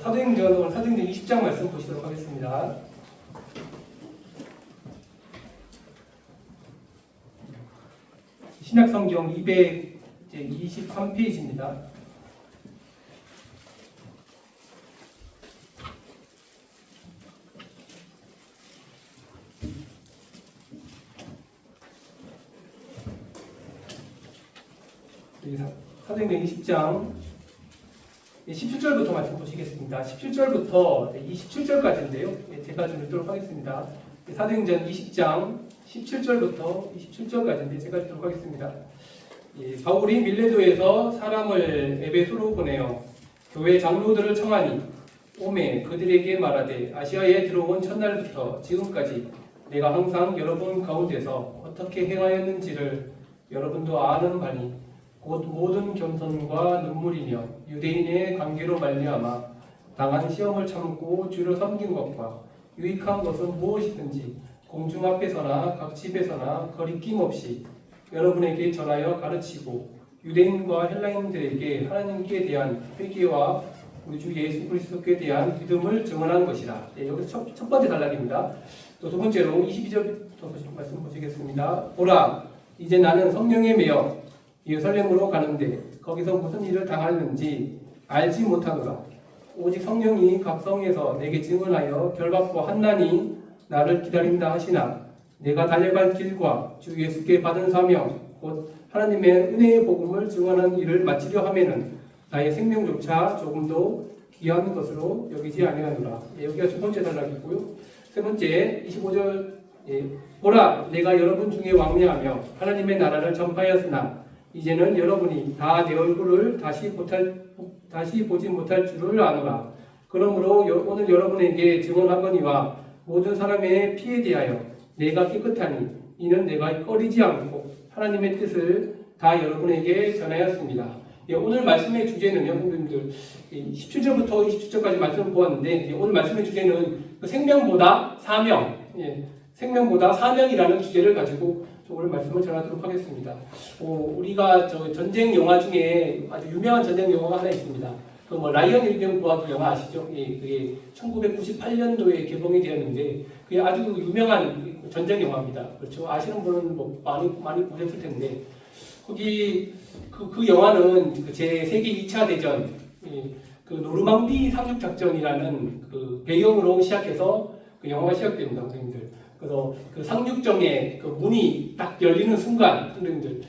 사도행전 오늘 사도행전 20장 말씀 보시도록 하겠습니다. 신약성경 223페이지입니다. 사도행전 20장 17절부터 말씀 보시겠습니다. 17절부터 27절까지인데요. 제가 좀 읽도록 하겠습니다. 사도행전 20장 17절부터 27절까지인데 제가 읽도록 하겠습니다. 바울이 밀레도에서 사람을 에베소로 보내어 교회 장로들을 청하니 오매 그들에게 말하되 아시아에 들어온 첫날부터 지금까지 내가 항상 여러분 가운데서 어떻게 행하였는지를 여러분도 아는 바니 곧 모든 겸손과 눈물이며 유대인의 관계로 말미암아 당한 시험을 참고 주를 섬긴 것과 유익한 것은 무엇이든지 공중 앞에서나 각 집에서나 거리낌 없이 여러분에게 전하여 가르치고 유대인과 헬라인들에게 하나님께 대한 회개와 우리 주 예수 그리스도께 대한 믿음을 증언한 것이라. 여기서 첫 번째 단락입니다. 또 두 번째로 22절부터 말씀 보시겠습니다. 보라, 이제 나는 성령에 매여 예루살렘으로 가는데 거기서 무슨 일을 당하는지 알지 못하노라. 오직 성령이 각 성에서 내게 증언하여 결박고 한난이 나를 기다린다 하시나 내가 달려갈 길과 주 예수께 받은 사명 곧 하나님의 은혜의 복음을 증언하는 일을 마치려 하면은 나의 생명조차 조금도 귀한 것으로 여기지 아니하노라. 여기가 두 번째 단락이고요. 세 번째 25절 보라, 내가 여러분 중에 왕래하며 하나님의 나라를 전파하였으나 이제는 여러분이 다 내 얼굴을 다시 보지 못할 줄을 아노라. 그러므로 오늘 여러분에게 증언하거니와 모든 사람의 피에 대하여 내가 깨끗하니 이는 내가 꺼리지 않고 하나님의 뜻을 다 여러분에게 전하였습니다. 오늘 말씀의 주제는요, 선생님들 17절부터 27절까지 말씀을 보았는데 오늘 말씀의 주제는 생명보다 사명, 생명보다 사명이라는 주제를 가지고 오늘 말씀을 전하도록 하겠습니다. 우리가 전쟁 영화 중에 아주 유명한 전쟁 영화가 하나 있습니다. 그 라이언 일병부하고 영화 아시죠? 그게 1998년도에 개봉이 되었는데 그게 아주 유명한 전쟁 영화입니다. 그렇죠? 아시는 분은 많이 보셨을 텐데 거기 그 영화는 제 세계 2차 대전 그 노르망디 상륙 작전이라는 그 배경으로 시작해서 그 영화가 시작됩니다, 선생님들. 그래서 그 상륙정의 그 문이 딱 열리는 순간, 선생님들,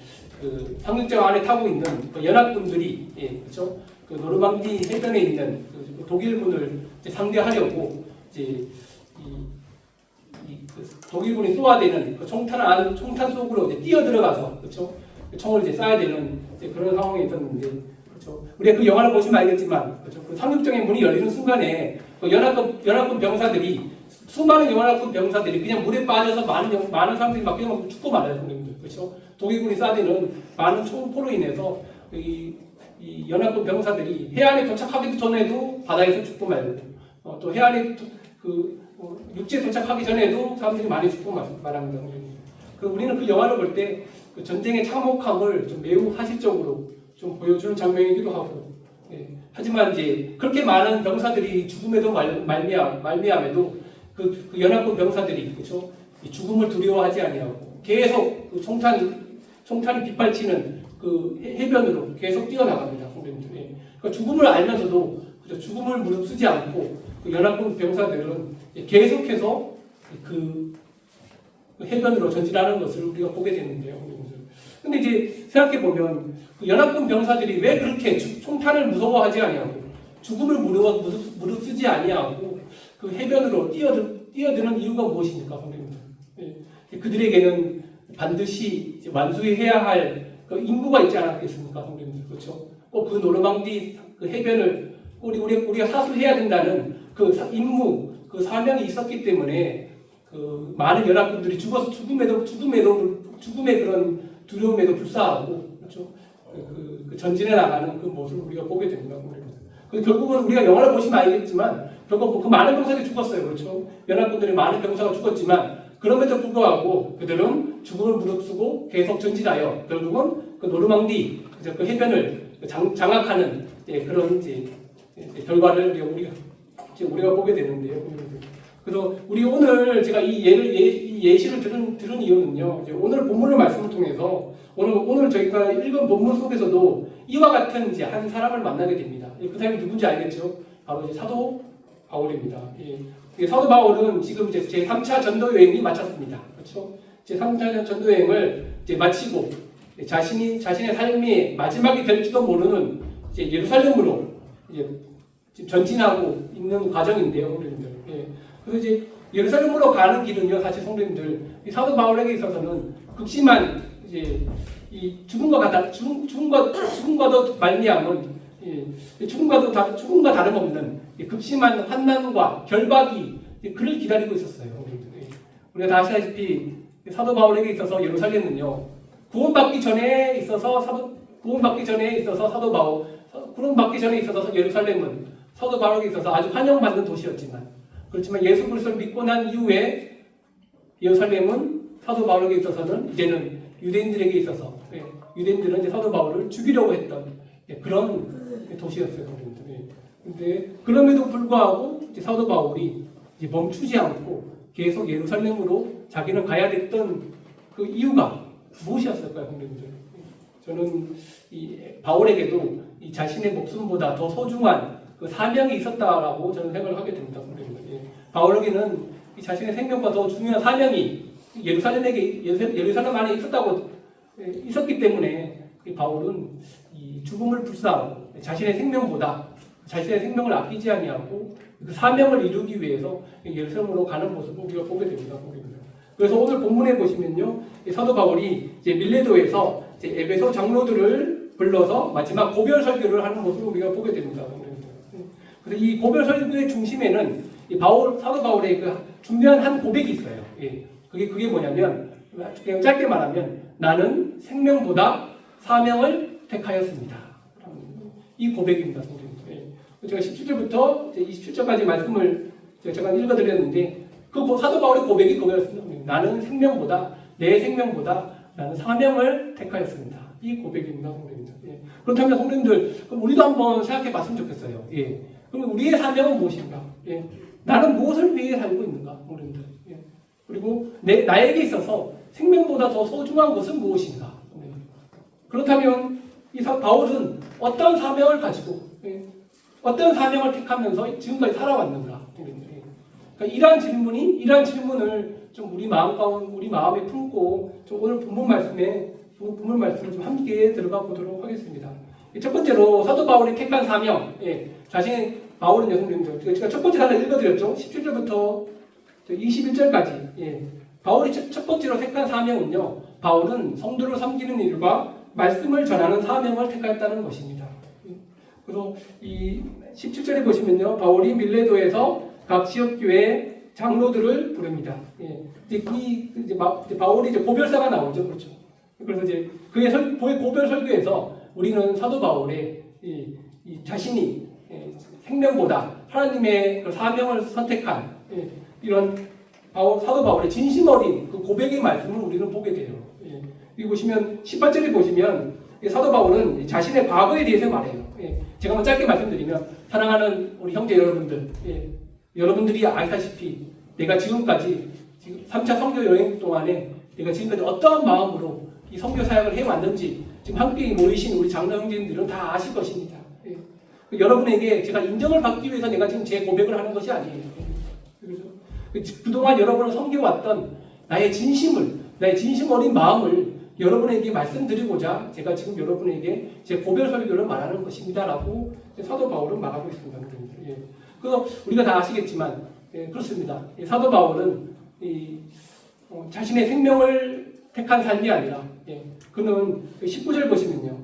그 상륙정 안에 타고 있는 그 연합군들이, 그렇죠? 그 노르망디 해변에 있는 그 독일군을 상대하려고 이제 그 독일군이 쏘아대는 그 총탄 속으로 이제 뛰어 들어가서, 그렇죠? 그 총을 이제 쏴야 되는 이제 그런 상황이 있었는데, 그렇죠? 우리가 그 영화를 보시면 알겠지만, 그렇죠? 그 상륙정의 문이 열리는 순간에 그 연합군 병사들이 수많은 연합군 병사들이 그냥 물에 빠져서 많은 사람들이 막 그냥 죽고 말아요, 선생님들. 그렇죠? 독일군이 쏴대는 많은 총포로 인해서 이 연합군 병사들이 해안에 도착하기도 전에도 바다에서 죽고 말고, 또 해안에 육지에 도착하기 전에도 사람들이 많이 죽고 말합니다. 우리는 그 영화를 볼 때 그 전쟁의 참혹함을 좀 매우 사실적으로 좀 보여주는 장면이기도 하고, 하지만 이제 그렇게 많은 병사들이 죽음에도 말미암에도 그 연합군 병사들이, 그렇죠? 죽음을 두려워하지 아니하고 계속 그 총탄이 빗발치는 그 해변으로 계속 뛰어나갑니다. 그러니까 죽음을 알면서도, 그렇죠? 죽음을 무릅쓰지 않고 그 연합군 병사들은 계속해서 그 해변으로 전진하는 것을 우리가 보게 되는데요. 근데 이제 생각해 보면 그 연합군 병사들이 왜 그렇게 총탄을 무서워하지 아니하고 죽음을 무릅쓰지 아니하고 그 해변으로 뛰어드는 이유가 무엇입니까, 선생님들? 그들에게는 반드시 완수해야 할 그 임무가 있지 않았겠습니까, 선생님들? 그렇죠? 그 노르망디 그 해변을 우리가 사수해야 된다는 그 임무, 그 사명이 있었기 때문에 그 많은 연합군들이 죽어서 죽음의 그런 두려움에도 불사하고, 그렇죠? 그 전진해 나가는 그 모습을 우리가 보게 됩니다. 결국은 우리가 영화를 보시면 알겠지만 결국 그 많은 병사들이 죽었어요. 그렇죠? 연합군들이 많은 병사가 죽었지만 그럼에도 불구하고 그들은 죽음을 무릅쓰고 계속 전진하여 결국은 그 노르망디 그 해변을 장악하는 그런 이제 결과를 우리가 보게 되는데요. 그래서 우리 오늘 제가 이 예시를 들은 이유는요. 이제 오늘 본문의 말씀을 통해서 오늘 저희가 읽은 본문 속에서도 이와 같은 이제 한 사람을 만나게 됩니다. 그 사람이 누군지 알겠죠? 바로 이제 사도 바울입니다. 사도 바울은 지금 이제 제 3차 전도 여행이 마쳤습니다. 그렇죠? 제 3차 전도 여행을 이제 마치고 자신의 삶이 마지막이 될지도 모르는 이제 예루살렘으로 이제 지금 전진하고 있는 과정인데요, 성도님들. 그래서 이제 예루살렘으로 가는 길은요, 사실 성도님들, 이 사도 바울에게 있어서는 극심한 이제 이 죽음과도 말미암은 죽음과 다름없는 극심한 환난과 결박이 그를 기다리고 있었어요. 우리가 다 아시다시피 사도 바울에게 있어서 예루살렘은요, 구원받기 전에 있어서 예루살렘은 사도 바울에게 있어서 아주 환영받는 도시였지만, 그렇지만 예수 그리스도를 믿고 난 이후에 예루살렘은 사도 바울에게 있어서는 이제는 유대인들에게 있어서 유대인들은 이제 사도 바울을 죽이려고 했던 그런 도시였어요. 그런데 그럼에도 불구하고 이제 사도 바울이 이제 멈추지 않고 계속 예루살렘으로 자기는 가야 됐던 그 이유가 무엇이었을까요, 형님들? 저는 이 바울에게도 이 자신의 목숨보다 더 소중한 그 사명이 있었다라고 저는 생각을 하게 됩니다, 형님들. 바울에게는 이 자신의 생명과 더 중요한 사명이 예루살렘 안에 있었기 때문에 이 바울은 이 죽음을 불사하고 자신의 생명을 아끼지 아니하고 그 사명을 이루기 위해서 예루살렘으로 가는 모습을 우리가 보게 됩니다. 그래서 오늘 본문에 보시면요, 사도 바울이 이제 밀레도에서 이제 에베소 장로들을 불러서 마지막 고별 설교를 하는 모습을 우리가 보게 됩니다. 그래서 이 고별 설교의 중심에는 사도 바울의 그 중요한 한 고백이 있어요. 그게 뭐냐면, 그냥 짧게 말하면, 나는 생명보다 사명을 택하였습니다. 이 고백입니다, 성도님들. 제가 17절부터 27절까지 말씀을 제가 읽어드렸는데, 그 사도 바울의 고백이 그거였습니다. 내 생명보다 나는 사명을 택하였습니다. 이 고백입니다, 성도님들. 그렇다면 성도님들, 그럼 우리도 한번 생각해 봤으면 좋겠어요. 그럼 우리의 사명은 무엇인가? 나는 무엇을 위해 살고 있는가, 성도님들. 그리고 나에게 있어서 생명보다 더 소중한 것은 무엇인가? 그렇다면 이 바울은 어떤 사명을 가지고 어떤 사명을 택하면서 지금까지 살아왔는가? 그러니까 이러한 질문을 좀 우리 마음에 품고 좀 오늘 본문 말씀을 좀 함께 들어가 보도록 하겠습니다. 첫 번째로 사도 바울이 택한 사명, 바울은 여성님들, 제가 첫 번째 하나 읽어드렸죠. 17절부터 21절까지. 바울이 첫 번째로 택한 사명은요, 바울은 성도를 섬기는 일과 말씀을 전하는 사명을 택하였다는 것입니다. 그래서 이 17절에 보시면요, 바울이 밀레도에서 각 지역교회 장로들을 부릅니다. 이제 바울이 이제 고별사가 나오죠, 그렇죠? 그래서 이제 그의 고별 설교에서 우리는 사도 바울의 이 자신이 생명보다 하나님의 그 사명을 선택한 이런 사도 바울의 진심 어린 그 고백의 말씀을 우리는 보게 돼요. 여기 보시면 18절에 보시면 사도 바울은 자신의 과거에 대해서 말해요. 제가 한번 짧게 말씀드리면, 사랑하는 우리 형제 여러분들, 여러분들이 아시다시피 내가 지금 3차 선교 여행 동안에 내가 지금까지 어떠한 마음으로 이 선교 사역을 해왔는지 지금 함께 모이신 우리 장로 형제님들은 다 아실 것입니다. 여러분에게 제가 인정을 받기 위해서 내가 지금 제 고백을 하는 것이 아니에요. 그동안 여러분을 섬겨왔던 나의 진심 어린 마음을 여러분에게 말씀드리고자 제가 지금 여러분에게 제 고별 설교를 말하는 것입니다라고 사도 바울은 말하고 있습니다. 그래서 우리가 다 아시겠지만 그렇습니다. 사도 바울은 자신의 생명을 택한 삶이 아니라 그는 19절 보시면요,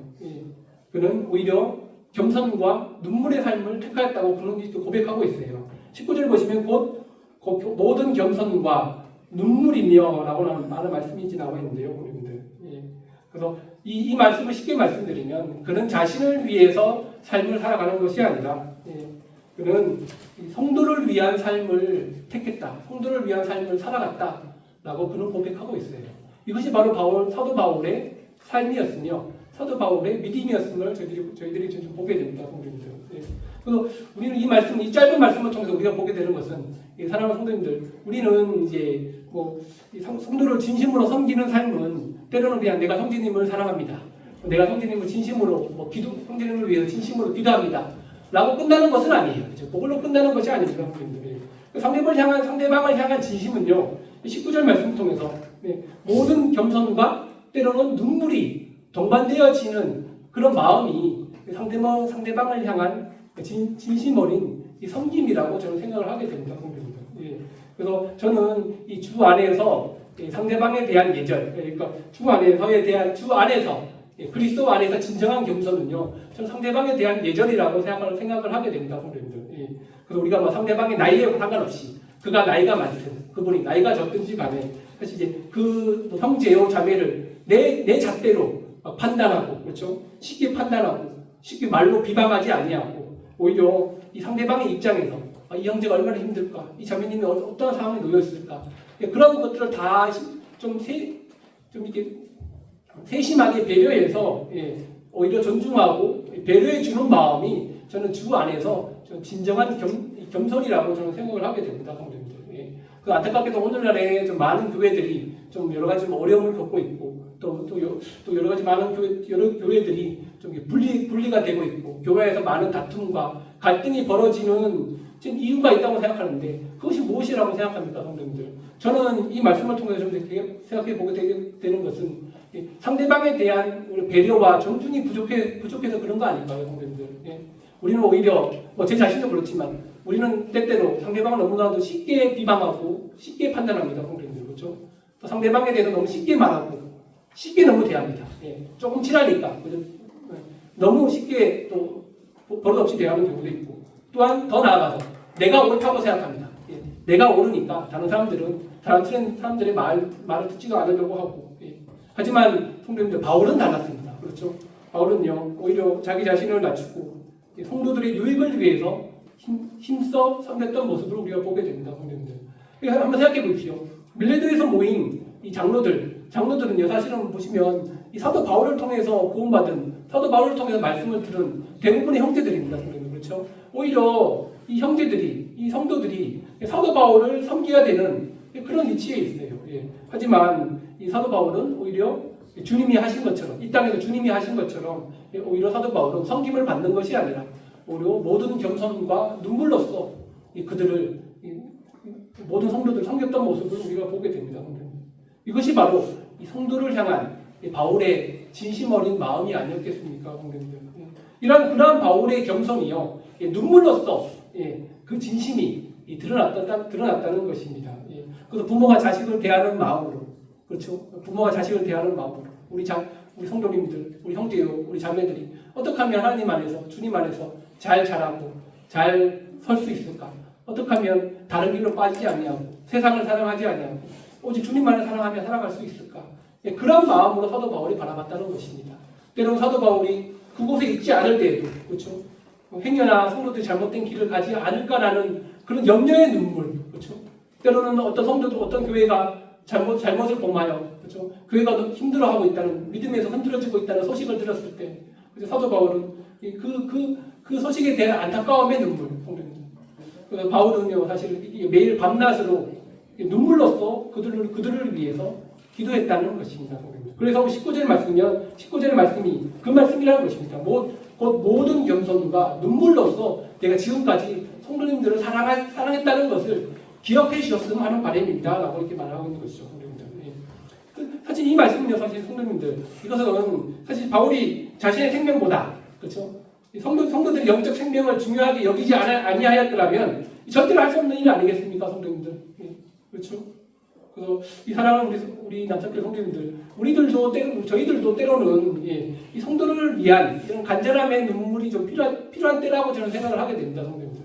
그는 오히려 겸손과 눈물의 삶을 택하였다고 그는 고백하고 있어요. 19절 보시면 곧 모든 겸손과 눈물이며 라고 하는 말씀이 이제 나와 있는데요, 여러분들. 그래서 이 말씀을 쉽게 말씀드리면, 그는 자신을 위해서 삶을 살아가는 것이 아니라 그는 성도를 위한 삶을 택했다, 성도를 위한 삶을 살아갔다라고 그는 고백하고 있어요. 이것이 바로 사도 바울의 삶이었으며 사도 바울의 믿음이었음을 저희들이 좀 보게 됩니다, 성도님들. 예. 그래서 우리는 이 짧은 말씀을 통해서 우리가 보게 되는 것은, 사랑하는 성도님들, 우리는 이제 성도를 진심으로 섬기는 삶은 때로는 그냥 내가 형제님을 사랑합니다. 내가 형제님을 진심으로 형제님을 위해서 진심으로 기도합니다. 라고 끝나는 것은 아니에요. 그렇죠? 그걸로 끝나는 것이 아닙니다, 성도님들. 상대방을 향한 진심은요, 19절 말씀을 통해서 모든 겸손과 때로는 눈물이 동반되어지는 그런 마음이 상대방을 향한 진심 어린 이 섬김이라고 저는 생각을 하게 됩니다, 성도님들. 예. 그래서 저는 이 주 안에서 상대방에 대한 예절, 그러니까 주 안에서 그리스도 안에서 진정한 겸손은요, 저는 상대방에 대한 예절이라고 생각을 하게 됩니다, 성도님들. 예. 그래서 우리가 상대방의 나이에 상관없이 그가 나이가 많든 그분이 나이가 적든지 간에 사실 이제 그 형제요 자매를 내 잣대로 판단하고, 그렇죠? 쉽게 판단하고 쉽게 말로 비방하지 아니하고, 오히려 이 상대방의 입장에서 이 형제가 얼마나 힘들까, 이 자매님이 어떤 상황에 놓여 있을까, 그런 것들을 다 좀 이렇게 세심하게 배려해서 오히려 존중하고 배려해 주는 마음이 저는 주 안에서 좀 진정한 겸손이라고 저는 생각을 하게 됩니다, 성도님들. 그 안타깝게도 오늘날에 좀 많은 교회들이 좀 여러 가지 어려움을 겪고 있고, 또 여러 가지 많은 교회들이 좀 분리가 되고 있고, 교회에서 많은 다툼과 갈등이 벌어지는 지금 이유가 있다고 생각하는데, 그것이 무엇이라고 생각합니까, 성도님들? 저는 이 말씀을 통해서 좀 생각해 보게 되는 것은 상대방에 대한 배려와 존중이 부족해서 그런 거 아닐까요, 성도님들? 우리는 오히려 제 자신도 그렇지만 우리는 때때로 상대방을 너무나도 쉽게 비방하고 쉽게 판단합니다, 성도님들. 그렇죠? 또 상대방에 대해서 너무 쉽게 말하고 쉽게 너무 대합니다. 조금 친하니까 너무 쉽게 또 버릇없이 대하는 경우도 있고, 또한 더 나아가서 내가 옳다고 생각합니다. 내가 옳으니까 다른 사람들의 말을 듣지도 않으려고 하고. 하지만 성도님들, 바울은 달랐습니다. 그렇죠? 바울은요, 오히려 자기 자신을 낮추고 성도들의 유익을 위해서 힘써 섬겼던 모습을 우리가 보게 됩니다, 성도님들. 한번 생각해 보십시오. 밀레드에서 모인 이 장로들은요, 사실은 보시면 이 사도 바울을 통해서 구원받은, 사도 바울을 통해서 말씀을 들은 대부분의 형제들입니다, 성도님들. 그렇죠? 오히려 이 형제들이, 이 성도들이 사도 바울을 섬겨야 되는 그런 위치에 있어요. 하지만 이 사도 바울은 오히려 주님이 하신 것처럼, 이 땅에서 주님이 하신 것처럼 오히려 사도 바울은 섬김을 받는 것이 아니라 오히려 모든 겸손과 눈물로써 그들을, 모든 성도들 섬겼던 모습을 우리가 보게 됩니다. 이것이 바로 이 성도를 향한 바울의 진심 어린 마음이 아니었겠습니까, 성도님들? 그러한 바울의 겸손이요, 눈물로써 그 진심이 드러났다는 것입니다. 그래서 부모가 자식을 대하는 마음으로, 그렇죠? 부모가 자식을 대하는 마음으로 우리 성도님들, 우리 형제요, 우리 자매들이 어떻게 하면 하나님 안에서, 주님 안에서 잘 자라고 잘 설 수 있을까? 어떻게 하면 다른 길로 빠지지 아니하고 세상을 사랑하지 아니하고 오직 주님만을 사랑하며 살아갈 수 있을까? 그런 마음으로 사도 바울이 바라봤다는 것입니다. 때로는 사도 바울이 그곳에 있지 않을 때에도, 그렇죠? 행여나 성도들이 잘못된 길을 가지 않을까라는 그런 염려의 눈물, 그렇죠? 때로는 어떤 성도들, 어떤 교회가 잘못을 범하여, 그렇죠? 교회가 너무 힘들어하고 있다는, 믿음에서 흔들어지고 있다는 소식을 들었을 때, 사도 바울은 그 소식에 대한 안타까움의 눈물, 성도님들. 그래서 바울은요, 사실 매일 밤낮으로 눈물로써 그들을 위해서 기도했다는 것입니다, 성도님들. 그래서 19절의 말씀이 그 말씀이라는 것입니다. 곧 모든 겸손과 눈물로써 내가 지금까지 성도님들을 사랑했다는 것을 기억해 주셨으면 하는 바람입니다, 라고 이렇게 말하고 있는 것이죠, 성도님들. 사실 이 말씀은요, 사실 성도님들, 이것은 사실 바울이 자신의 생명보다, 그렇죠? 성도들의 영적 생명을 중요하게 여기지 아니하였더라면 절대로 할 수 없는 일 아니겠습니까, 성도님들? 그렇죠? 그래서 이 사랑하는 우리 남성교회 성도님들, 저희들도 때로는 이 성도를 위한 이런 간절함의 눈물이 좀 필요한 때라고 저는 생각을 하게 됩니다, 성도님들.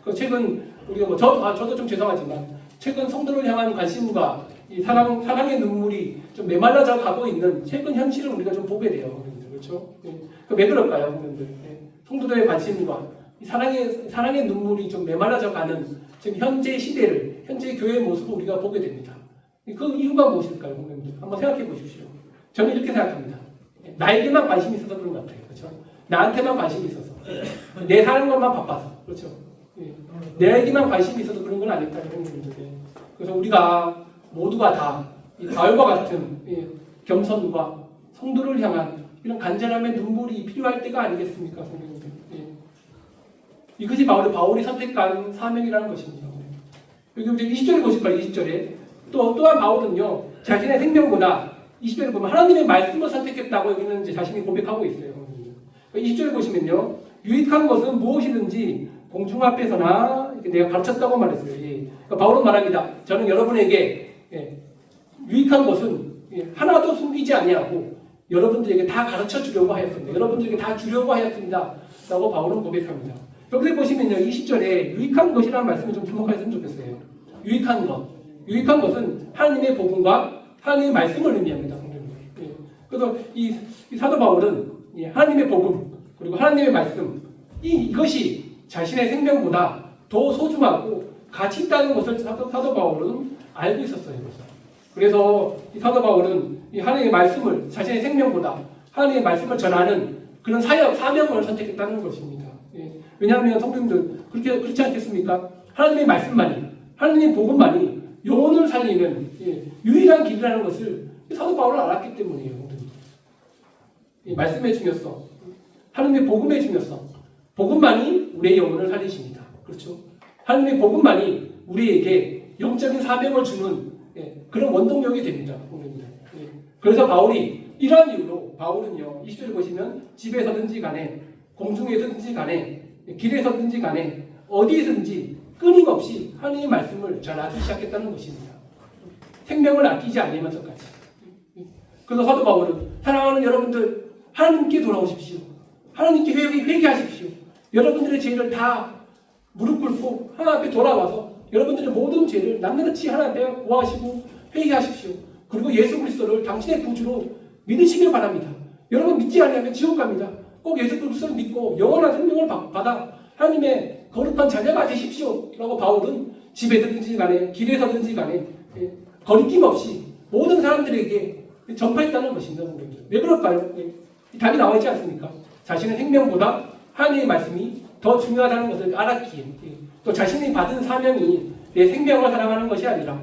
그래서 최근 우리가 저도 좀 죄송하지만 최근 성도를 향한 관심과 이 사랑의 눈물이 좀 메말라져 가고 있는 최근 현실을 우리가 좀 보게 돼요, 성도님들. 그렇죠? 왜 그럴까요, 성도님들? 성도들의 관심과 이 사랑의 눈물이 좀 메말라져 가는 지금 현재 시대를, 현재 교회의 모습을 우리가 보게 됩니다. 그 이유가 무엇일까요, 성도님들? 한번 생각해 보십시오. 저는 이렇게 생각합니다. 나에게만 관심이 있어서 그런 것 같아요. 그렇죠? 나한테만 관심이 있어서. 내 사는 것만 바빠서. 그렇죠? 내에게만 관심이 있어서 그런 건 아닐까요? 그래서 우리가 모두가 다 바울과 같은 겸손과 성도를 향한 이런 간절함의 눈물이 필요할 때가 아니겠습니까? 성도님들. 이것이 바울이 선택한 사명이라는 것입니다. 여기 이제 20절에 보실까요? 20절에. 또한 바울은요, 자신의 생명보다 20절에 보면 하나님의 말씀을 선택했다고 여기는 이제 자신이 고백하고 있어요. 20절에 보시면요, 유익한 것은 무엇이든지 공중 앞에서나 내가 가르쳤다고 말했어요. 그러니까 바울은 말합니다. 저는 여러분에게 유익한 것은 하나도 숨기지 아니하고 여러분들에게 다 가르쳐 주려고 하였습니다. 여러분들에게 다 주려고 하였습니다. 라고 바울은 고백합니다. 여기서 보시면요, 20절에 유익한 것이라는 말씀을 좀 주목하셨으면 좋겠어요. 유익한 것. 유익한 것은 하나님의 복음과 하나님의 말씀을 의미합니다. 그래서 이 사도 바울은 하나님의 복음 그리고 하나님의 말씀 이것이 자신의 생명보다 더 소중하고 가치 있다는 것을 사도 바울은 알고 있었어요. 그래서 이 사도 바울은 이 하나님의 말씀을 자신의 생명보다 하나님의 말씀을 전하는 그런 사명을 선택했다는 것입니다. 왜냐하면 성도님들 그렇지 않겠습니까? 하나님의 말씀만이 하나님의 복음만이 영혼을 살리는 유일한 길이라는 것을 사도 바울은 알았기 때문이에요. 말씀의 중요성, 하나님의 복음의 중요성, 복음만이 우리의 영혼을 살리십니다. 그렇죠? 하나님의 복음만이 우리에게 영적인 사명을 주는 그런 원동력이 됩니다. 그래서 바울이 이러한 이유로 바울은요, 20절에 보시면 집에서든지 간에 공중에서든지 간에 길에서든지 간에 어디에든지 끊임없이 하나님의 말씀을 전하기 시작했다는 것입니다. 생명을 아끼지 않으면서까지. 그래서 사도 바울은 사랑하는 여러분들 하나님께 돌아오십시오. 하나님께 회개하십시오. 여러분들의 죄를 다 무릎 꿇고 하나님 앞에 돌아와서 여러분들의 모든 죄를 낱낱이 하나님 앞에 구하시고 회개하십시오. 그리고 예수 그리스도를 당신의 구주로 믿으시길 바랍니다. 여러분 믿지 않으면 지옥 갑니다. 꼭 예수 그리스도를 믿고 영원한 생명을 받아 하나님의 거룩한 자녀가 되십시오. 라고 바울은 집에서든지 간에 길에서든지 간에 거리낌 없이 모든 사람들에게 전파했다는 것입니다. 왜 그럴까요? 답이 나와 있지 않습니까? 자신의 생명보다 하나님의 말씀이 더 중요하다는 것을 알았기에 또 자신이 받은 사명이 내 생명을 사랑하는 것이 아니라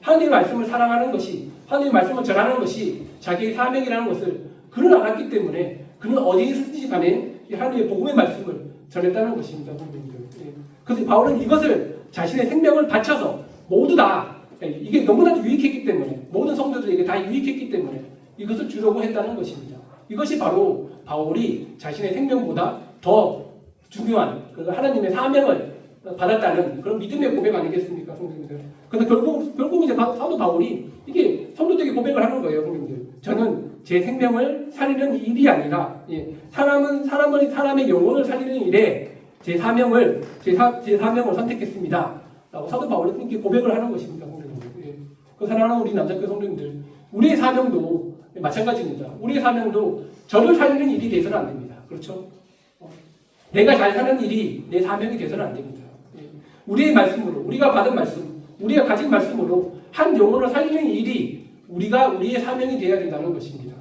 하나님의 말씀을 사랑하는 것이 하나님의 말씀을 전하는 것이 자기의 사명이라는 것을 그는 알았기 때문에 그는 어디에서든지 간에 하나님의 복음의 말씀을 전했다는 것입니다. 그래서 바울은 이것을 자신의 생명을 바쳐서 모두 다 이게 너무나도 유익했기 때문에 모든 성도들에게 다 유익했기 때문에 이것을 주려고 했다는 것입니다. 이것이 바로 바울이 자신의 생명보다 더 중요한 하나님의 사명을 받았다는 그런 믿음의 고백 아니겠습니까, 성도님들? 그래서 결국 이제 사도 바울이 이게 성도들에게 고백을 하는 거예요, 성도님들. 저는 제 생명을 살리는 일이 아니라 사람의 영혼을 살리는 일에 제 사명을 선택했습니다. 라고 사도 바울이 이렇게 고백을 하는 것입니다, 성도님들. 그 사랑하는 우리 남자교 성도님들, 우리의 사명도 마찬가지입니다. 우리의 사명도 저를 살리는 일이 돼서는 안 됩니다. 그렇죠? 내가 잘 사는 일이 내 사명이 돼서는 안 됩니다. 우리의 말씀으로, 우리가 받은 말씀, 우리가 가진 말씀으로 한 영혼을 살리는 일이 우리의 사명이 되어야 된다는 것입니다.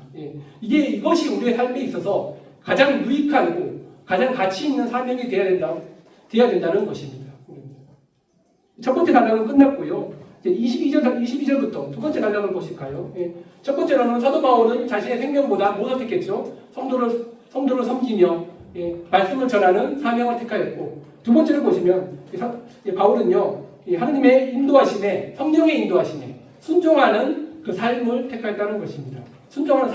이것이 우리의 삶에 있어서 가장 유익하고 가장 가치 있는 사명이 되어야 된다는 것입니다. 첫 번째 단락은 끝났고요. 22절부터 두 번째 단락을 보실까요? 첫 번째로는 사도 바울은 자신의 생명보다 뭐 선택했죠? 성도를 섬기며 말씀을 전하는 사명을 택하였고, 두 번째를 보시면 바울은요, 하나님의 인도하심에, 성령의 인도하심에 순종하는 그 삶을 택하였다는 것입니다. 순종하는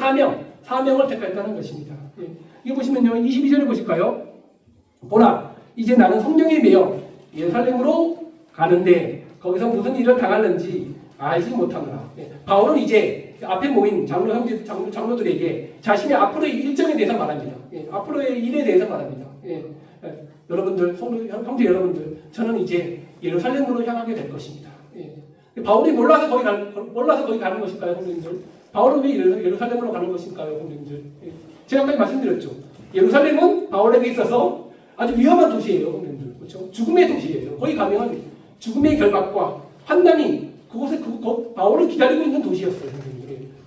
사명을 택하였다는 것입니다. 이거 보시면요, 22절을 보실까요? 보라, 이제 나는 성령에 매여 예루살렘으로 가는데 거기서 무슨 일을 당하는지 알지 못하노라. 바울은 이제 앞에 모인 장로들에게 자신의 앞으로의 일정에 대해서 말합니다. 앞으로의 일에 대해서 말합니다. 여러분들, 형제 여러분들, 저는 이제 예루살렘으로 향하게 될 것입니다. 바울이 몰라서 거기 가는 것일까요, 형제님들? 바울은 왜 예루살렘으로 가는 것일까요, 형제님들? 제가 아까 말씀드렸죠. 예루살렘은 바울에게 있어서 아주 위험한 도시예요, 형제님들. 그렇죠? 죽음의 도시예요. 거기 가면 죽음의 결박과 환난이 바울을 기다리고 있는 도시였어요.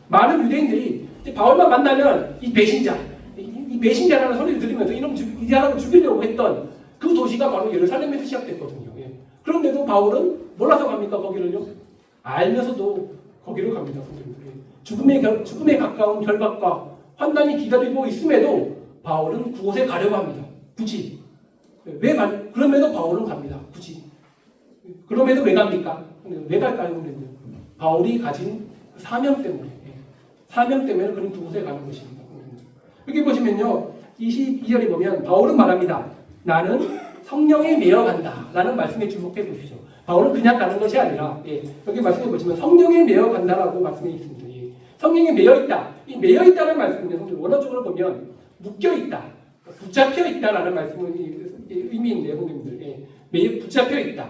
많은 유대인들이 이제 바울만 만나면 이 배신자, 이 배신자라는 소리를 들으면서 이 사람을 죽이려고 했던 그 도시가 바로 예루살렘에서 시작됐거든요. 예. 그런데도 바울은 몰라서 갑니까 거기를요? 알면서도 거기를 갑니다. 죽음에 가까운 결박과 환난이 기다리고 있음에도 바울은 그곳에 가려고 합니다. 굳이. 그럼에도 바울은 갑니다. 굳이. 그럼에도 왜 갑니까? 왜 갈까요? 바울이 가진 사명 때문에. 사명 때문에 그런 그곳에 가는 것입니다. 여기 보시면요. 22절에 보면 바울은 말합니다. 나는 성령에 매여 간다. 라는 말씀에 주목해 보시죠. 바울은 그냥 가는 것이 아니라 여기 말씀해 보시면 성령에 매여 간다라고 말씀해 있습니다. 성령에 매여 있다. 이 매여 있다는 말씀은요. 원어적으로 보면 묶여 있다. 붙잡혀 있다라는 말씀은 의미인데요. 성령님들. 붙잡혀 있다.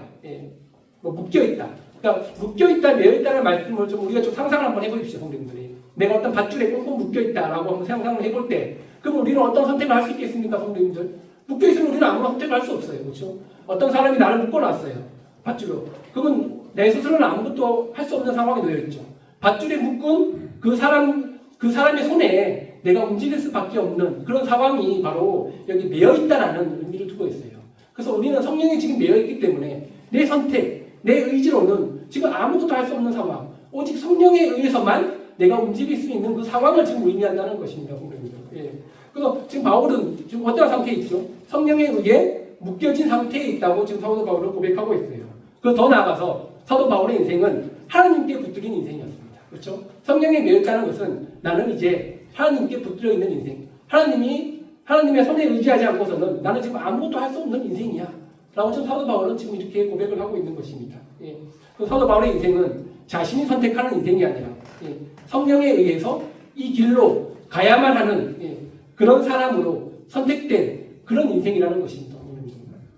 묶여 있다. 그러니까 묶여 있다, 매여 있다는 말씀을 좀 우리가 좀 상상을 한번 해보십시오. 성령님들이. 내가 어떤 밧줄에 꽁꽁 묶여 있다라고 한번 상상을 해볼 때 그럼 우리는 어떤 선택을 할 수 있겠습니까? 성령님들. 묶여 있으면 우리는 아무런 선택을 할 수 없어요. 그렇죠? 어떤 사람이 나를 묶어놨어요. 밧줄로. 그러면 내 스스로는 아무것도 할 수 없는 상황에 놓여 있죠. 밧줄에 묶은 그 사람의 손에 내가 움직일 수밖에 없는 그런 상황이 바로 여기 매여 있다라는 의미를 두고 있어요. 그래서 우리는 성령에 지금 매여 있기 때문에 내 선택, 내 의지로는 지금 아무것도 할 수 없는 상황, 오직 성령에 의해서만 내가 움직일 수 있는 그 상황을 지금 의미한다는 것입니다. 그래서 지금 바울은 지금 어떤 상태에 있죠? 성령에 의해 묶여진 상태에 있다고 지금 사도 바울은 고백하고 있어요. 그리고 더 나아가서 사도 바울의 인생은 하나님께 붙들린 인생이었습니다. 그렇죠? 성령에 매여 있다는 것은 나는 이제 하나님께 붙들려 있는 인생. 하나님의 손에 의지하지 않고서는 나는 지금 아무것도 할 수 없는 인생이야. 라고 지금 사도 바울은 지금 이렇게 고백을 하고 있는 것입니다. 그 사도 바울의 인생은 자신이 선택하는 인생이 아니라 성령에 의해서 이 길로 가야만 하는 그런 사람으로 선택된 그런 인생이라는 것입니다.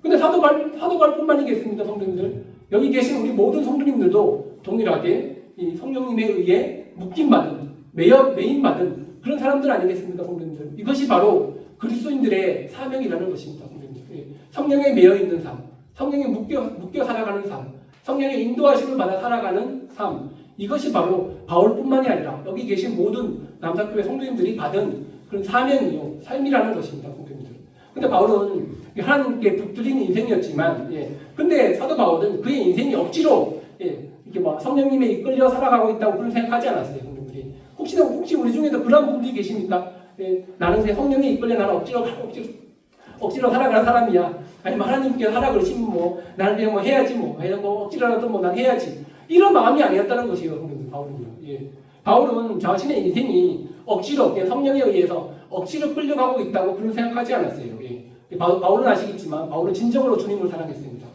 근데 사도 바울뿐만이겠습니까, 성도님들? 여기 계신 우리 모든 성도님들도 동일하게 이 성령님에 의해 묶임받은, 매임받은 그런 사람들 아니겠습니까, 성도님들? 이것이 바로 그리스도인들의 사명이라는 것입니다, 성도님들. 성령에 매여 있는 삶, 성령에 묶여 살아가는 삶, 성령의 인도하심을 받아 살아가는 삶. 이것이 바로 바울뿐만이 아니라 여기 계신 모든 남사교회 성도님들이 받은 그런 사명이요, 삶이라는 것입니다, 성도님들. 근데 바울은 하나님께 붙들린 인생이었지만, 근데 사도 바울은 그의 인생이 억지로, 이렇게 뭐 성령님에 이끌려 살아가고 있다고 그런 생각하지 않았어요, 성도님들이. 혹시 우리 중에도 그런 분들이 계십니까? 나는 내 성령에 이끌려 나는 억지로 살아가는 사람이야. 아니 뭐 하나님께 하라 그러시면 뭐 나는 그냥 뭐 해야지 뭐 억지로라도 뭐 난 해야지. 이런 마음이 아니었다는 것이에요, 성도님들. 바울은요. 바울은 자신의 인생이 억지로 성령에 의해서 억지로 끌려가고 있다고 그런 생각하지 않았어요. 바울은 아시겠지만 바울은 진정으로 주님을 사랑했습니다.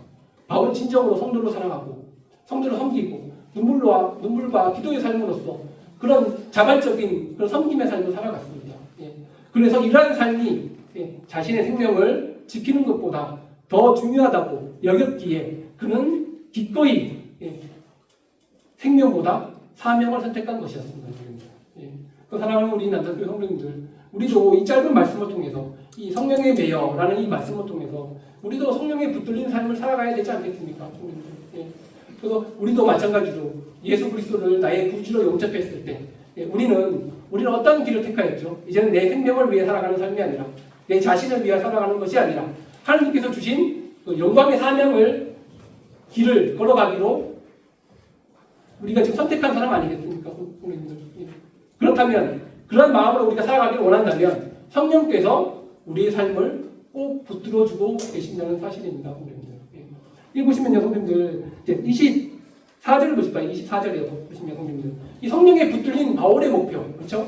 바울은 진정으로 성도를 사랑하고 성도를 섬기고 눈물과 기도의 삶으로서 그런 자발적인 그런 섬김의 삶을 살아갔습니다. 그래서 이러한 삶이 자신의 생명을 지키는 것보다 더 중요하다고 여겼기에 그는 기꺼이 생명보다 사명을 선택한 것이었습니다. 그 사랑하는 우리 남자교회 성도님들, 우리도 이 짧은 말씀을 통해서 이 성령의 매여라는 이 말씀을 통해서 우리도 성령에 붙들린 삶을 살아가야 되지 않겠습니까? 그래서 우리도 마찬가지로 예수 그리스도를 나의 구주로 영접했을 때 우리는 어떤 길을 택하였죠? 이제는 내 생명을 위해 살아가는 삶이 아니라 내 자신을 위해 살아가는 것이 아니라 하나님께서 주신 그 영광의 사명을 길을 걸어가기로 우리가 지금 선택한 사람 아니겠습니까? 그렇다면 그런 마음으로 우리가 살아가기를 원한다면 성령께서 우리의 삶을 꼭 붙들어주고 계신다는 사실입니다. 여기 보시면요, 성도님들, 이제 24절을 보실까요? 24절에 보시면 성도님들, 이 성령에 붙들린 바울의 목표, 그렇죠?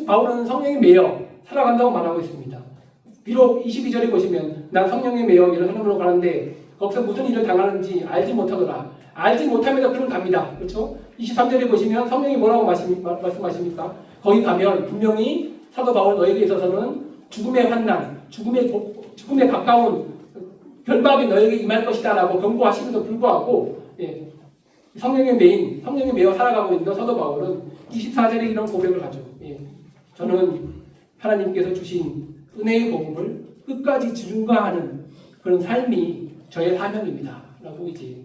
바울은 성령에 매여 살아간다고 말하고 있습니다. 비록 22절에 보시면 난 성령에 매여 일을 하늘로 가는데 거기서 무슨 일을 당하는지 알지 못하더라. 알지 못하면서 그는 갑니다. 그렇죠? 23절에 보시면 성령이 뭐라고 말씀하십니까? 거기 가면 분명히 사도 바울 너에게 있어서는 죽음의 환난, 죽음에 가까운 결박이 너에게 임할 것이다 라고 경고하시면서 불구하고 성령에 매여 살아가고 있는 사도 바울은 24절에 이런 고백을 하죠. 저는 하나님께서 주신 은혜의 복음을 끝까지 증거하는 그런 삶이 저의 사명입니다. 라고 이제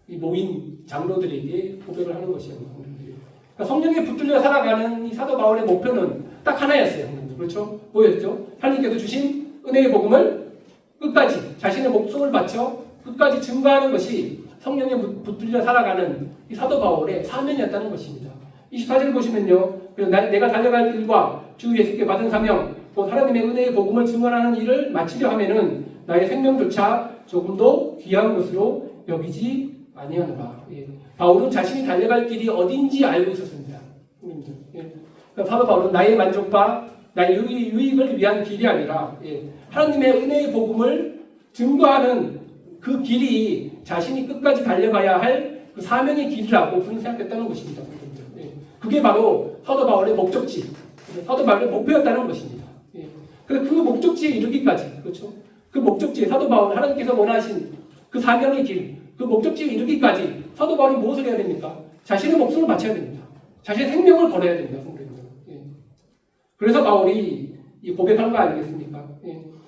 이 모인 장로들에게 고백을 하는 것이에요. 그러니까 성령에 붙들려 살아가는 이 사도 바울의 목표는 딱 하나였어요. 그렇죠? 뭐였죠? 하나님께서 주신 은혜의 복음을 끝까지 자신의 목숨을 바쳐 끝까지 증거하는 것이 성령에 붙들려 살아가는 이 사도 바울의 사명이었다는 것입니다. 24절 보시면요. 내가 달려갈 길과 주 예수께 받은 사명, 또 하나님의 은혜의 복음을 증언하는 일을 마치려 하면은 나의 생명조차 조금도 귀한 것으로 여기지 아니하노라. 예. 바울은 자신이 달려갈 길이 어딘지 알고 있었습니다. 예. 그러니까 사도 바울은 나의 만족과 나의 유익을 위한 길이 아니라 하나님의 은혜의 복음을 증거하는 그 길이 자신이 끝까지 달려가야 할 그 사명의 길이라고 그는 생각했다는 것입니다. 그게 바로 사도 바울의 목적지, 사도 바울의 목표였다는 것입니다. 그래서 그 목적지에 이르기까지, 그렇죠? 그 목적지에 사도 바울 하나님께서 원하신 그 사명의 길, 그 목적지에 이르기까지 사도 바울이 무엇을 해야 됩니까? 자신의 목숨을 바쳐야 됩니다. 자신의 생명을 걸어야 됩니다. 그래서 바울이 이 고백한 거 아니겠습니까?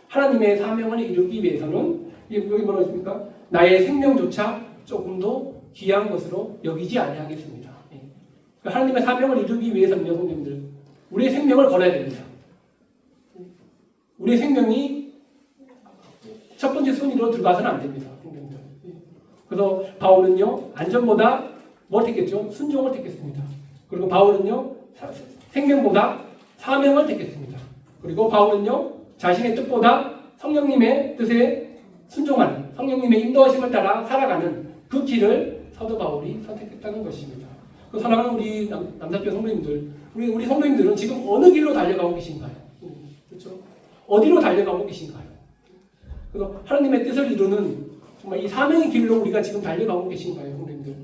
하나님의 사명을 이루기 위해서는 여기 뭐라고 했습니까? 나의 생명조차 조금도 귀한 것으로 여기지 아니하겠습니다. 하나님의 사명을 이루기 위해서는 여러분들 우리의 생명을 걸어야 됩니다. 우리의 생명이 첫 번째 순위로 들어가서는 안 됩니다. 그래서 바울은요 안전보다 뭘 택했죠? 순종을 택했습니다. 그리고 바울은요 생명보다 사명을 택했습니다. 그리고 바울은요 자신의 뜻보다 성령님의 뜻에 순종하는 성령님의 인도하심을 따라 살아가는 그 길을 사도 바울이 선택했다는 것입니다. 그 사랑하는 우리 남자교 성도님들, 우리 성도님들은 지금 어느 길로 달려가고 계신가요? 그렇죠? 어디로 달려가고 계신가요? 그래서 하나님의 뜻을 이루는 정말 이 사명의 길로 우리가 지금 달려가고 계신가요, 성도님들?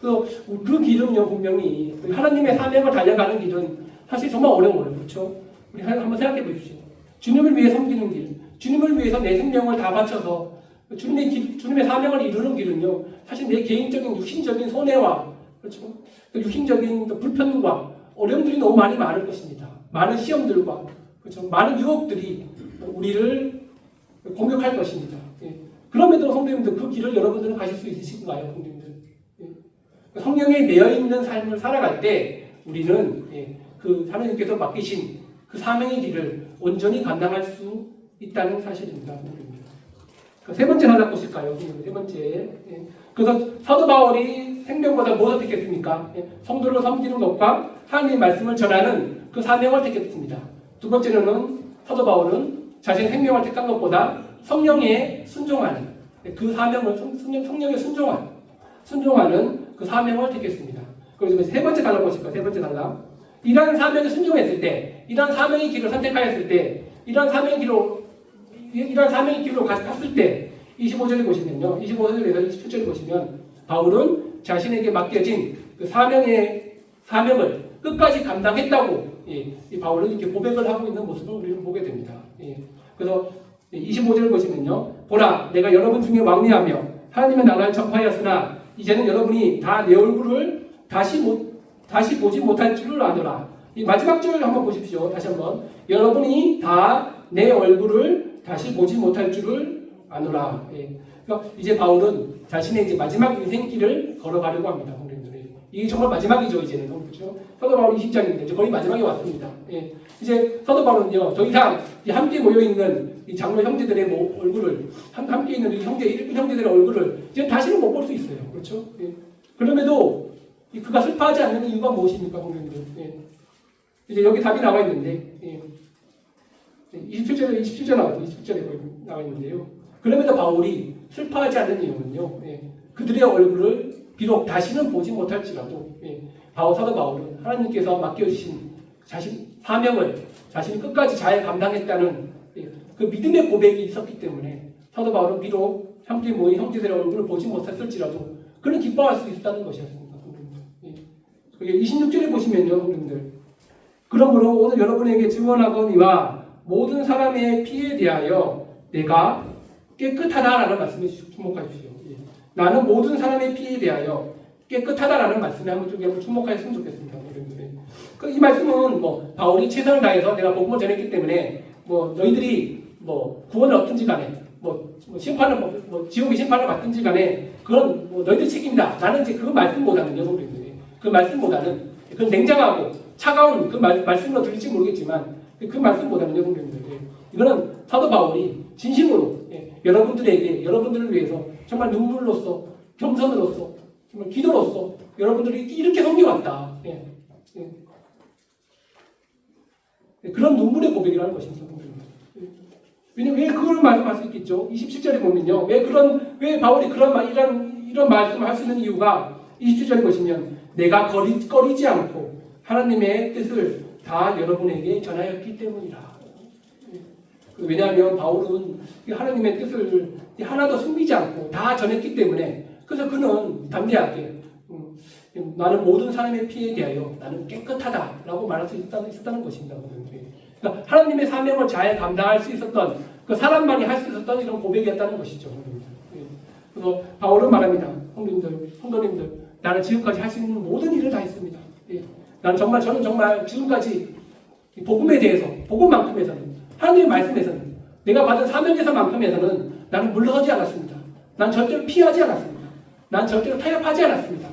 그래서 그 길은요 분명히 하나님의 사명을 달려가는 길은 사실 정말 어려워요, 그렇죠? 우리 한번 생각해 보십시오. 주님을 위해 섬기는 길, 주님을 위해서 내 생명을 다 바쳐서 주님의 사명을 이루는 길은요, 사실 내 개인적인 육신적인 손해와 그렇죠? 육신적인 불편과 어려움들이 너무 많을 것입니다. 많은 시험들과 그렇죠? 많은 유혹들이 우리를 공격할 것입니다. 그럼에도 성도님들 그 길을 여러분들은 가실 수 있으신가요, 성도님들? 성령에 매여 있는 삶을 살아갈 때 우리는 그 하나님께서 맡기신 그 사명의 길을 온전히 감당할 수 있다는 사실입니다. 세 번째 하나 보실까요? 세 번째. 그래서 사도 바울이 생명보다 무엇을 택했습니까? 성도를 섬기는 것과 하나님의 말씀을 전하는 그 사명을 택했습니다. 두 번째로는 사도 바울은 자신의 생명을 택한 것보다 성령에 순종하는 그 사명을 성령에 순종하는 그 사명을 택했습니다. 그리고 세 번째 단락 보실까요? 세 번째 단락. 이러한 사명에 순종했을 때, 이러한 사명의 길을 선택하였을 때, 이러한 사명의 길로 갔을 때 25절에 보시면요. 25절에서 27절에 보시면 바울은 자신에게 맡겨진 그 사명을 끝까지 감당했다고 이 바울은 이렇게 고백을 하고 있는 모습을 우리는 보게 됩니다. 그래서 25절을 보시면요. 보라, 내가 여러분 중에 왕래하며 하나님의 나라를 전파하였으나 이제는 여러분이 다 내 얼굴을 다시 보지 못할 줄을 아노라. 이 마지막 절 한번 보십시오. 다시 한번. 여러분이 다 내 얼굴을 다시 보지 못할 줄을 아노라. 그러니까 이제 바울은 자신의 이제 마지막 인생길을 걸어가려고 합니다. 이게 정말 마지막이죠, 이제는. 그렇죠? 사도 바울 20장인데 이제 거의 마지막에 왔습니다. 이제 사도 바울은요, 더 이상 함께 모여있는 이 장로 형제들의 얼굴을, 함께 있는 일꾼 형제들의 얼굴을 이제 다시는 못 볼 수 있어요. 그렇죠? 그럼에도 그가 슬퍼하지 않는 이유가 무엇입니까, 성도님들? 이제 여기 답이 나와 있는데, 27절에 나와 있는데요. 그럼에도 바울이 슬퍼하지 않는 이유는요, 그들의 얼굴을 비록 다시는 보지 못할지라도, 사도 바울은 하나님께서 맡겨주신 사명을 자신이 끝까지 잘 감당했다는 그 믿음의 고백이 있었기 때문에 사도 바울은 비록 함께 모인 형제들의 얼굴을 보지 못했을지라도 그는 기뻐할 수 있었다는 것이었습니다. 26절에 보시면요, 성도님들. 그러므로 오늘 여러분에게 증언하거니와 모든 사람의 피에 대하여 내가 깨끗하다라는 말씀에 주목하십시오. 나는 모든 사람의 피에 대하여 깨끗하다라는 말씀에 한번 주목하셨으면 좋겠습니다. 이 말씀은 바울이 최선을 다해서 내가 복음을 전했기 때문에 너희들이 구원을 얻든지 간에 심판을 지옥의 심판을 받든지 간에 그건 너희들 책임이다. 나는 이제 그 말씀보다는요, 성도님들. 그 말씀보다는 그건 냉정하고 차가운 그 말씀으로 들릴지 모르겠지만 그 말씀보다는요, 성도님들. 이거는 사도 바울이 진심으로 여러분들에게, 여러분들을 위해서 정말 눈물로써, 겸손으로서, 정말 기도로서 여러분들이 이렇게 섬겨왔다. 그런 눈물의 고백이라는 것입니다. 왜냐면 왜 그걸 말씀할 수 있겠죠? 27절에 보면요. 왜 바울이 이런 말씀을 할 수 있는 이유가 27절에 보시면 내가 꺼리지 않고 하나님의 뜻을 다 여러분에게 전하였기 때문이라. 왜냐하면 바울은 하나님의 뜻을 하나도 숨기지 않고 다 전했기 때문에 그래서 그는 담대하게 나는 모든 사람의 피에 대하여 나는 깨끗하다라고 말할 수 있었다는 것입니다. 그러니까 하나님의 사명을 잘 감당할 수 있었던 그 사람만이 할 수 있었던 이런 고백이었다는 것이죠. 그래서 바울은 말합니다. 성도님들, 나는 지금까지 할 수 있는 모든 일을 다 했습니다. 저는 정말 지금까지 복음에 대해서, 복음만큼에서는, 하나님의 말씀에서는, 내가 받은 사명에서만큼에서는 나는 물러서지 않았습니다. 난 절대로 피하지 않았습니다. 난 절대로 타협하지 않았습니다.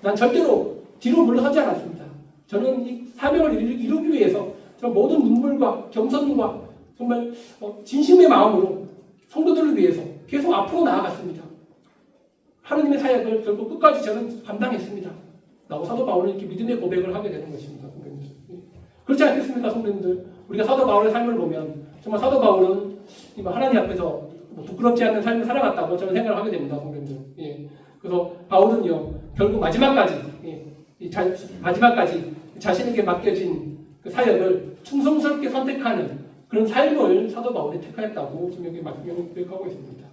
난 절대로 뒤로 물러서지 않았습니다. 저는 이 사명을 이루기 위해서 모든 눈물과 겸손과 정말 진심의 마음으로 성도들을 위해서 계속 앞으로 나아갔습니다. 하나님의 사역을 결국 끝까지 저는 감당했습니다. 라고 사도 바울은 이렇게 믿음의 고백을 하게 되는 것입니다. 그렇지 않겠습니까, 성도님들? 우리가 사도 바울의 삶을 보면 정말 사도 바울은 하나님 앞에서 부끄럽지 않는 삶을 살아갔다고 저는 생각을 하게 됩니다, 성도님들. 그래서 바울은요, 결국 마지막까지 자신에게 맡겨진 그 사역을 충성스럽게 선택하는 그런 삶을 사도 바울이 택하였다고 지금 여기 말씀을 고백하고 있습니다.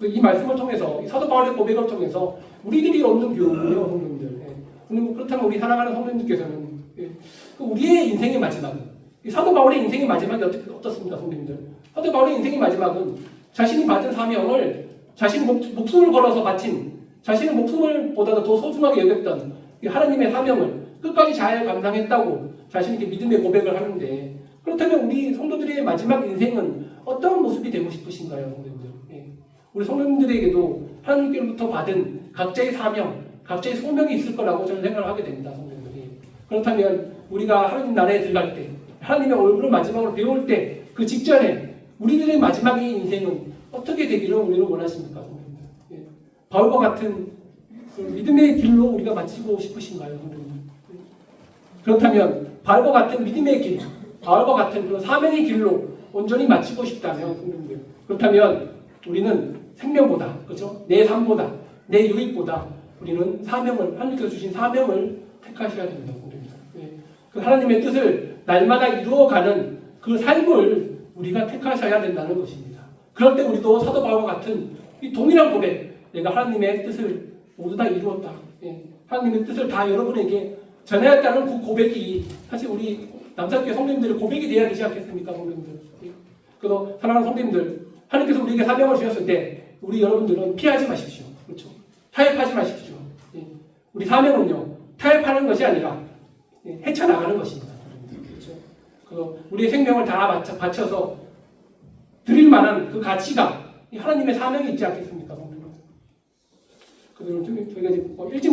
이 말씀을 통해서, 이 사도 바울의 고백을 통해서 우리들이 얻는 교훈이요, 성도님들. 그렇다면 우리 사랑하는 성도님들께서는 우리의 인생의 마지막은, 사도 바울의 인생의 마지막이 어떻습니까, 성도님들? 사도 바울의 인생의 마지막은 자신이 받은 사명을 자신이 목숨을 걸어서 바친, 자신의 목숨을 보다도 더 소중하게 여겼던 하나님의 사명을 끝까지 잘 감당했다고 자신에게 믿음의 고백을 하는데, 그렇다면 우리 성도들의 마지막 인생은 어떤 모습이 되고 싶으신가요, 성도님들? 우리 성도님들에게도 하나님께로부터 받은 각자의 사명, 각자의 소명이 있을 거라고 저는 생각을 하게 됩니다, 성도님들이. 그렇다면 우리가 하나님 나라에 들어갈 때, 하나님의 얼굴을 마지막으로 배울 때, 그 직전에 우리들의 마지막의 인생은 어떻게 되기를 우리는 원하십니까, 성도님들? 바울과 같은 그 믿음의 길로 우리가 마치고 싶으신가요, 성도님들? 그렇다면 바울과 같은 믿음의 길, 바울과 같은 그런 사명의 길로 온전히 마치고 싶다면, 성도님들, 그렇다면 우리는 생명보다, 그렇죠? 내 삶보다, 내 유익보다 우리는 사명을, 하나님께서 주신 사명을 택하셔야 됩니다, 성도님들. 그 하나님의 뜻을 날마다 이루어가는 그 삶을 우리가 택하셔야 된다는 것입니다. 그럴 때 우리도 사도 바울과 같은 이 동일한 고백, 내가 하나님의 뜻을 모두 다 이루었다. 하나님의 뜻을 다 여러분에게 전해야겠다는 그 고백이 사실 우리 남사교회 성도님들의 고백이 되어야 되지 않겠습니까, 성도님들? 그래서 사랑하는 성도님들, 하나님께서 우리에게 사명을 주셨을 때 우리 여러분들은 피하지 마십시오. 그렇죠? 타협하지 마십시오. 우리 사명은요, 타협하는 것이 아니라 헤쳐나가는 것입니다. 그렇죠? 그래서 우리의 생명을 다 바쳐서 드릴 만한 그 가치가 하나님의 사명이 있지 않겠습니까, 성도님? 그래서 저희가 이제 일찍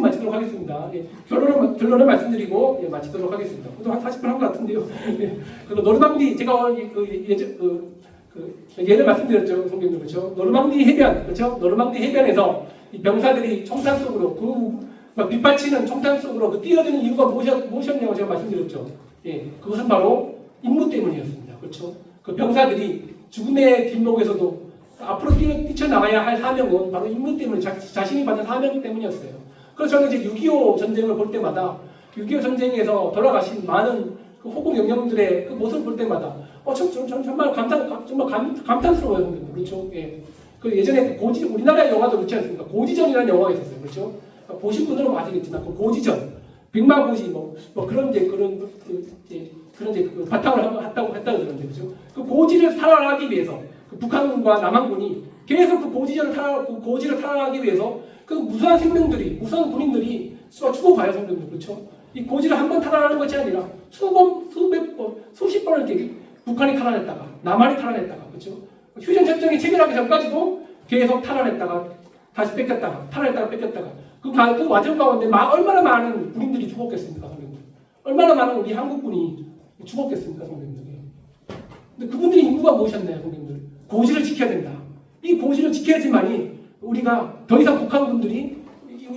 마치도록 하겠습니다. 결론을 말씀드리고 마치도록 하겠습니다. 그래도 한 40분 한 것 같은데요. 그리고 노르망디, 제가 오늘 예를 말씀드렸죠, 성경님. 그렇죠? 노르망디 해변, 그렇죠? 노르망디 해변에서 이 병사들이 총탄 속으로 막 빗발치는 총탄 속으로 뛰어드는 이유가 무엇이었냐고 제가 말씀드렸죠. 그것은 바로 임무 때문이었습니다. 그렇죠? 그 병사들이 죽음의 길목에서도 앞으로 뛰쳐나가야 할 사명은 바로 임무 때문에 자신이 받은 사명 때문이었어요. 그래서 저는 이제 6.25 전쟁을 볼 때마다 6.25 전쟁에서 돌아가신 많은 그 호국 영령들의 그 모습을 볼 때마다 정말 감탄스러워요. 그렇죠? 그 예전에 우리나라 영화도 그렇지 않습니까? 고지전이라는 영화가 있었어요. 그렇죠? 보신 분들은 아시겠지만 그 고지전, 백마고지 그런 바탕을 했다고 그러는데, 그렇죠? 그 고지를 탈환하기 위해서 그 북한군과 남한군이 계속 그 고지를 탈환하기 위해서 그 무수한 생명들이, 무수한 군인들이 죽어가요, 성도님들. 그렇죠? 이 고지를 한 번 탈환하는 것이 아니라 수십 번을 북한이 탈환했다가 남한이 탈환했다가, 그렇죠? 휴전 협정이 체결하기 전까지도 계속 탈환했다가 다시 뺏겼다가 탈환했다가 뺏겼다가, 그 와중 가운데 얼마나 많은 군인들이 죽었겠습니까, 성도님들? 얼마나 많은 우리 한국군이 죽었겠습니까, 성도님들? 근데 그분들이 인구가 무엇이었나요, 성도님들? 고지를 지켜야 된다. 이 고지를 지켜야지만이 우리가 더 이상 북한군들이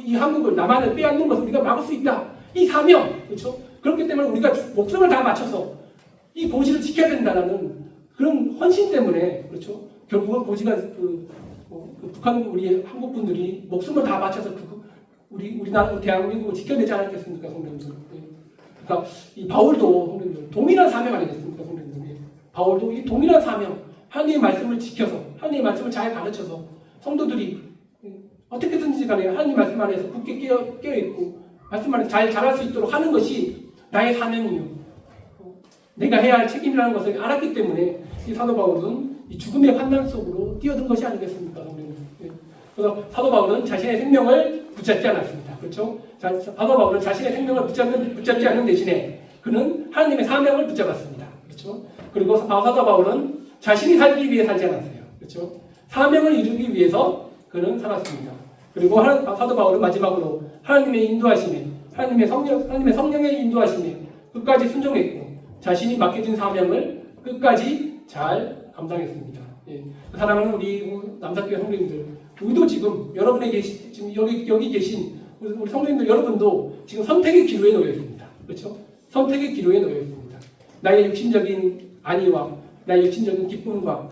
이 한국을 남한을 빼앗는 것을 우리가 막을 수 있다. 이 사명, 그렇죠? 그렇기 때문에 우리가 목숨을 다 바쳐서 이 고지를 지켜야 된다는 그런 헌신 때문에, 그렇죠? 결국은 고지가 북한 우리 한국분들이 목숨을 다 바쳐서 우리나라 대한민국을 지켜내지 않았겠습니까, 성도님들? 그러니까 이 바울도 성도님들 동일한 사명 아니겠습니까, 성도님들? 바울도 이 동일한 사명, 하나님의 말씀을 지켜서 하나님의 말씀을 잘 가르쳐서 성도들이 어떻게든지 간에 하나님 말씀 안에서 굳게 깨어 있고 말씀 안에서 잘 자랄 수 있도록 하는 것이 나의 사명이요. 내가 해야 할 책임이라는 것을 알았기 때문에 이 사도 바울은 이 죽음의 환난 속으로 뛰어든 것이 아니겠습니까? 그래서 사도 바울은 자신의 생명을 붙잡지 않았습니다. 그렇죠? 사도 바울은 자신의 생명을 붙잡지 않는 대신에 그는 하나님의 사명을 붙잡았습니다. 그렇죠? 그리고 사도 바울은 자신이 살기 위해 살지 않았어요. 그렇죠? 사명을 이루기 위해서 그는 살았습니다. 그리고 사도 바울은 마지막으로 하나님의 인도하심에, 하나님의 성령의 인도하심에 끝까지 순종했고 자신이 맡겨진 사명을 끝까지 잘 감당했습니다. 예. 사랑하는 우리 남사교회 성도님들, 우리도 지금 지금 여기 계신 우리 성도님들 여러분도 지금 선택의 기로에 놓여 있습니다. 그렇죠? 선택의 기로에 놓여 있습니다. 나의 육신적인 안위와 나의 육신적인 기쁨과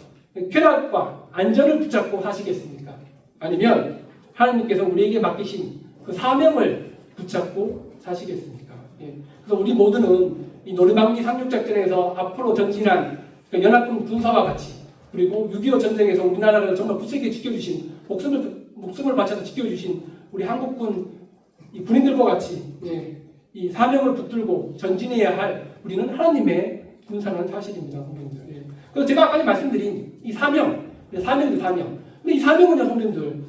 쾌락과 안전을 붙잡고 사시겠습니까? 아니면 하나님께서 우리에게 맡기신 그 사명을 붙잡고 사시겠습니까? 예. 그래서 우리 모두는 이 노르망디 상륙작전에서 앞으로 전진한 그 연합군 군사와 같이 그리고 6.25 전쟁에서 우리나라를 정말 굳세게 지켜주신 목숨을 바쳐서 지켜주신 우리 한국군 이 군인들과 같이 예, 이 사명을 붙들고 전진해야 할 우리는 하나님의 군사라는 사실입니다, 성도님들. 예. 그래서 제가 아까 말씀드린 이 사명. 근데 이 사명은요, 성도님들,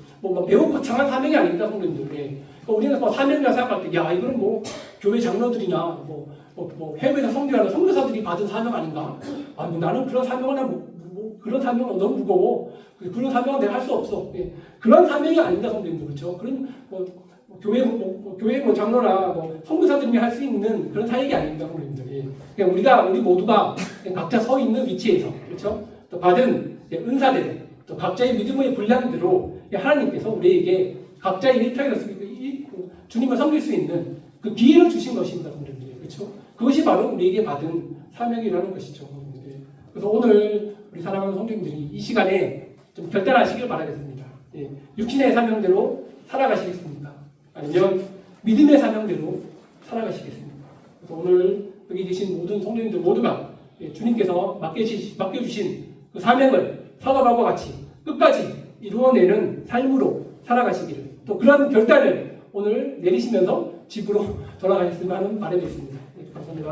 매우 거창한 사명이 아닙니다, 성도님들. 예. 우리는 사명이라 생각할 때, 이거는 교회 장로들이나 해외에서 선교하는 선교사들이 받은 사명 아닌가? 나는 그런 사명은 그런 사명은 너무 무거워. 그런 사명은 내가 할 수 없어. 예. 그런 사명이 아닙니다, 성도님들. 그렇죠? 그런 교회 장로나 선교사들이 할 수 있는 그런 사역이 아닙니다, 성도님들. 예. 그러니까 우리 모두가 각자 서 있는 위치에서, 그렇죠? 또 받은 은사대로, 또 각자의 믿음의 분량대로 하나님께서 우리에게 각자의 일터에서 주님을 섬길 수 있는 그 기회를 주신 것입니다, 성도님들. 그렇죠? 그것이 바로 우리에게 받은 사명이라는 것이죠. 그래서 오늘 우리 사랑하는 성도님들이 이 시간에 좀 결단하시길 바라겠습니다. 예. 육신의 사명대로 살아가시겠습니까? 아니면 믿음의 사명대로 살아가시겠습니까? 그래서 오늘 여기 계신 모든 성도님들 모두가 주님께서 맡겨주신 그 사명을 사도 바울과 같이 끝까지 이루어내는 삶으로 살아가시기를 또 그런 결단을 오늘 내리시면서 집으로 돌아가셨으면 하는 바람이 있습니다. 감사합니다.